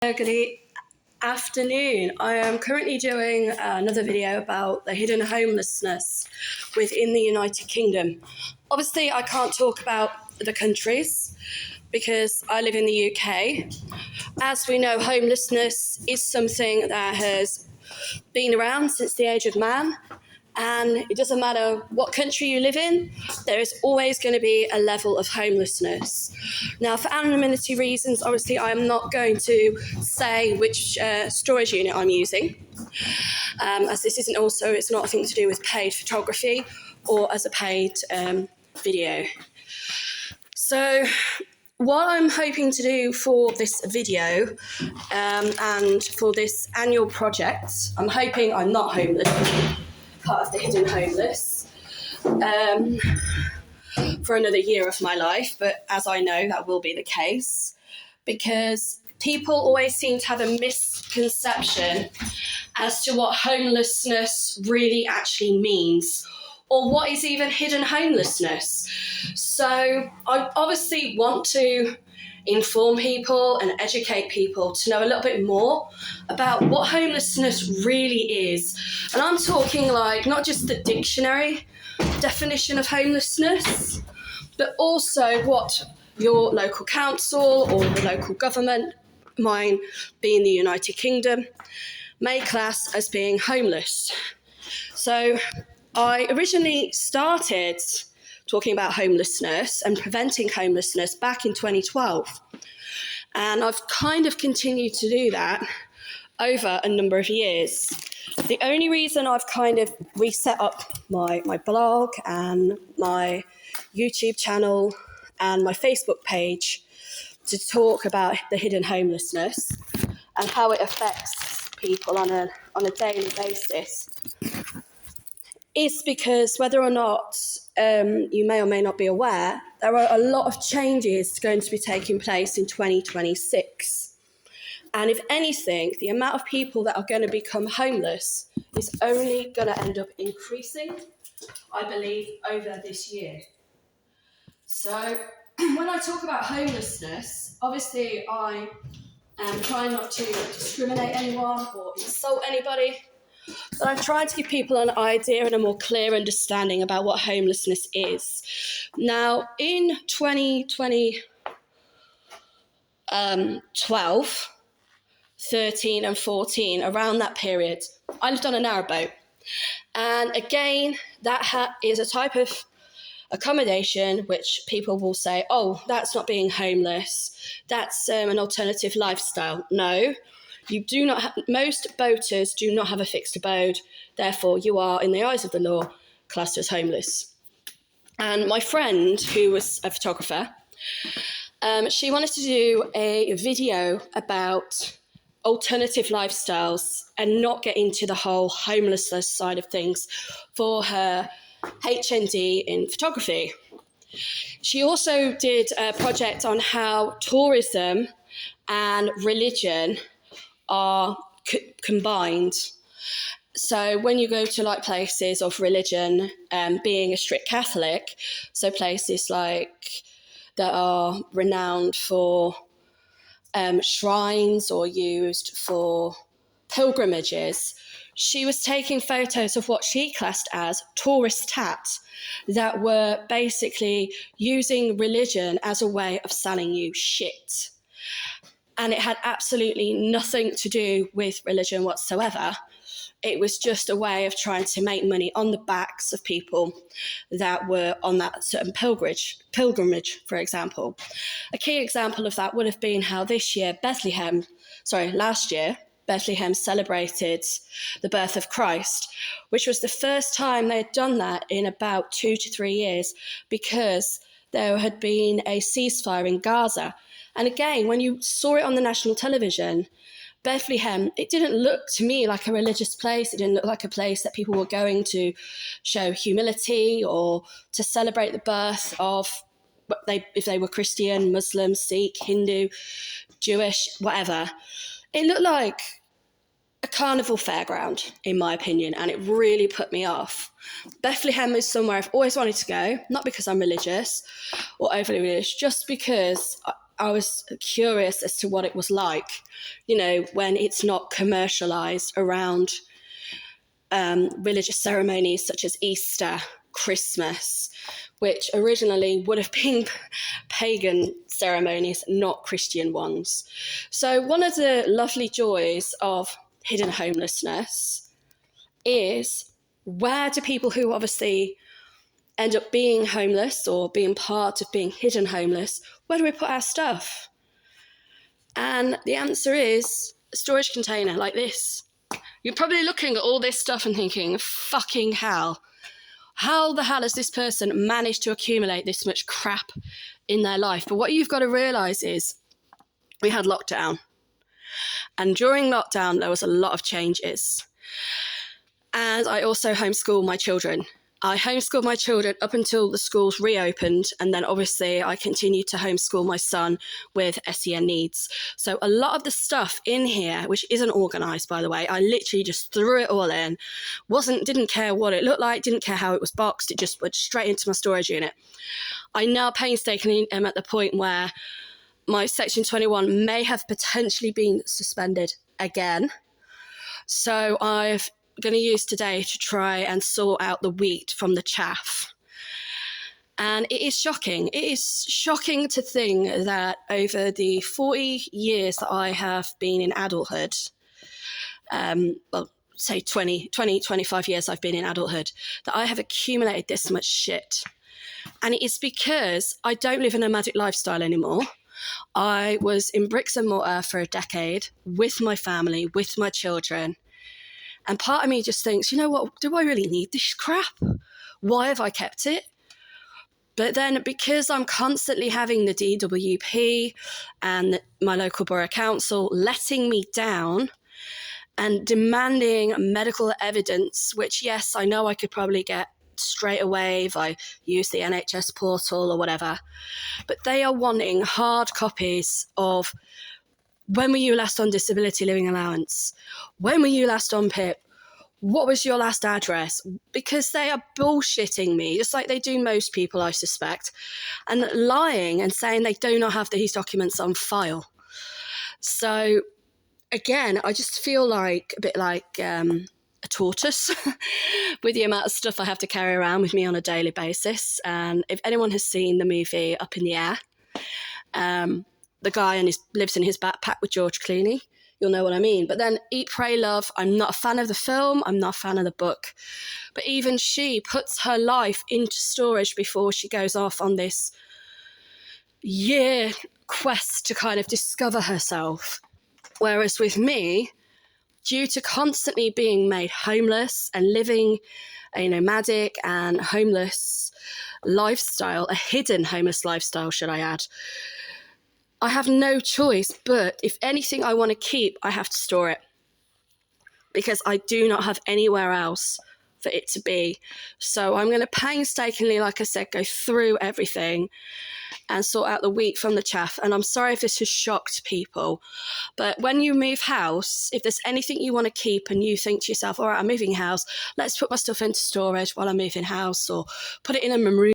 Good afternoon. I am currently doing another video about the hidden homelessness within the United Kingdom. Obviously, I can't talk about the countries because I live in the UK. As we know, homelessness is something that has been around since the age of man. And it doesn't matter what country you live in, there is always going to be a level of homelessness. Now, for anonymity reasons, obviously, I am not going to say which storage unit I'm using, as this isn't also, it's not a thing to do with paid photography or as a paid video. So what I'm hoping to do for this video and for this annual project, I'm hoping I'm not homeless, part of the hidden homeless, for another year of my life, but as I know, that will be the case, because people always seem to have a misconception as to what homelessness really actually means, or what is even hidden homelessness. So I obviously want to inform people and educate people to know a little bit more about what homelessness really is. And I'm talking like not just the dictionary definition of homelessness, but also what your local council or the local government, mine being the United Kingdom, may class as being homeless. So I originally started talking about homelessness and preventing homelessness back in 2012. And I've kind of continued to do that over a number of years. The only reason I've kind of reset up my blog and my YouTube channel and my Facebook page to talk about the hidden homelessness and how it affects people on a daily basis is because, whether or not you may or may not be aware, there are a lot of changes going to be taking place in 2026. And if anything, the amount of people that are going to become homeless is only going to end up increasing, I believe, over this year. So when I talk about homelessness, obviously I am trying not to discriminate anyone or insult anybody, but I'm trying to give people an idea and a more clear understanding about what homelessness is. Now, in 2012, 13 and 14, around that period, I lived on a narrowboat. And again, that is a type of accommodation which people will say, oh, that's not being homeless, that's an alternative lifestyle. No. You do not most boaters do not have a fixed abode, therefore you are, in the eyes of the law, classed as homeless. And my friend, who was a photographer, she wanted to do a video about alternative lifestyles and not get into the whole homelessness side of things for her HND in photography. She also did a project on how tourism and religion are combined. So when you go to like places of religion, being a strict Catholic, so places like that are renowned for shrines or used for pilgrimages, she was taking photos of what she classed as tourist tat that were basically using religion as a way of selling you shit. And it had absolutely nothing to do with religion whatsoever. It was just a way of trying to make money on the backs of people that were on that certain pilgrimage, for example. A key example of that would have been how last year, Bethlehem celebrated the birth of Christ, which was the first time they had done that in about 2 to 3 years, because there had been a ceasefire in Gaza. And again, when you saw it on the national television, Bethlehem, it didn't look to me like a religious place. It didn't look like a place that people were going to show humility or to celebrate the birth of, if they were Christian, Muslim, Sikh, Hindu, Jewish, whatever. It looked like a carnival fairground, in my opinion, and it really put me off. Bethlehem is somewhere I've always wanted to go, not because I'm religious or overly religious, just because I was curious as to what it was like, when it's not commercialized around religious ceremonies such as Easter, Christmas, which originally would have been pagan ceremonies, not Christian ones. So one of the lovely joys of hidden homelessness is, where do people who obviously end up being homeless or being part of being hidden homeless, where do we put our stuff? And the answer is a storage container like this. You're probably looking at all this stuff and thinking, fucking hell, how the hell has this person managed to accumulate this much crap in their life? But what you've got to realise is, we had lockdown. And during lockdown, there was a lot of changes. And I also homeschool my children. I homeschooled my children up until the schools reopened, and then obviously I continued to homeschool my son with SEN needs. So a lot of the stuff in here, which isn't organised, by the way, I literally just threw it all in. Didn't care what it looked like, didn't care how it was boxed, it just went straight into my storage unit. I now painstakingly am at the point where my Section 21 may have potentially been suspended again. So I've going to use today to try and sort out the wheat from the chaff. And it is shocking. It is shocking to think that over the 40 years that I have been in adulthood, say 25 years I've been in adulthood, that I have accumulated this much shit. And it is because I don't live a nomadic lifestyle anymore. I was in bricks and mortar for a decade with my family, with my children. And part of me just thinks, you know what, do I really need this crap? Why have I kept it? But then because I'm constantly having the DWP and my local borough council letting me down and demanding medical evidence, which, yes, I know I could probably get straight away if I use the NHS portal or whatever, but they are wanting hard copies of, when were you last on disability living allowance? When were you last on PIP? What was your last address? Because they are bullshitting me, just like they do most people, I suspect, and lying and saying they do not have these documents on file. So, again, I just feel like a bit like a tortoise with the amount of stuff I have to carry around with me on a daily basis. And if anyone has seen the movie Up in the Air, the guy lives in his backpack with George Clooney, you'll know what I mean. But then Eat, Pray, Love, I'm not a fan of the film, I'm not a fan of the book. But even she puts her life into storage before she goes off on this year quest to kind of discover herself. Whereas with me, due to constantly being made homeless and living a nomadic and homeless lifestyle, a hidden homeless lifestyle, should I add, I have no choice, but if anything I want to keep, I have to store it, because I do not have anywhere else for it to be. So I'm going to painstakingly, like I said, go through everything and sort out the wheat from the chaff. And I'm sorry if this has shocked people, but when you move house, if there's anything you want to keep and you think to yourself, all right, I'm moving house, let's put my stuff into storage while I'm moving house, or put it in a room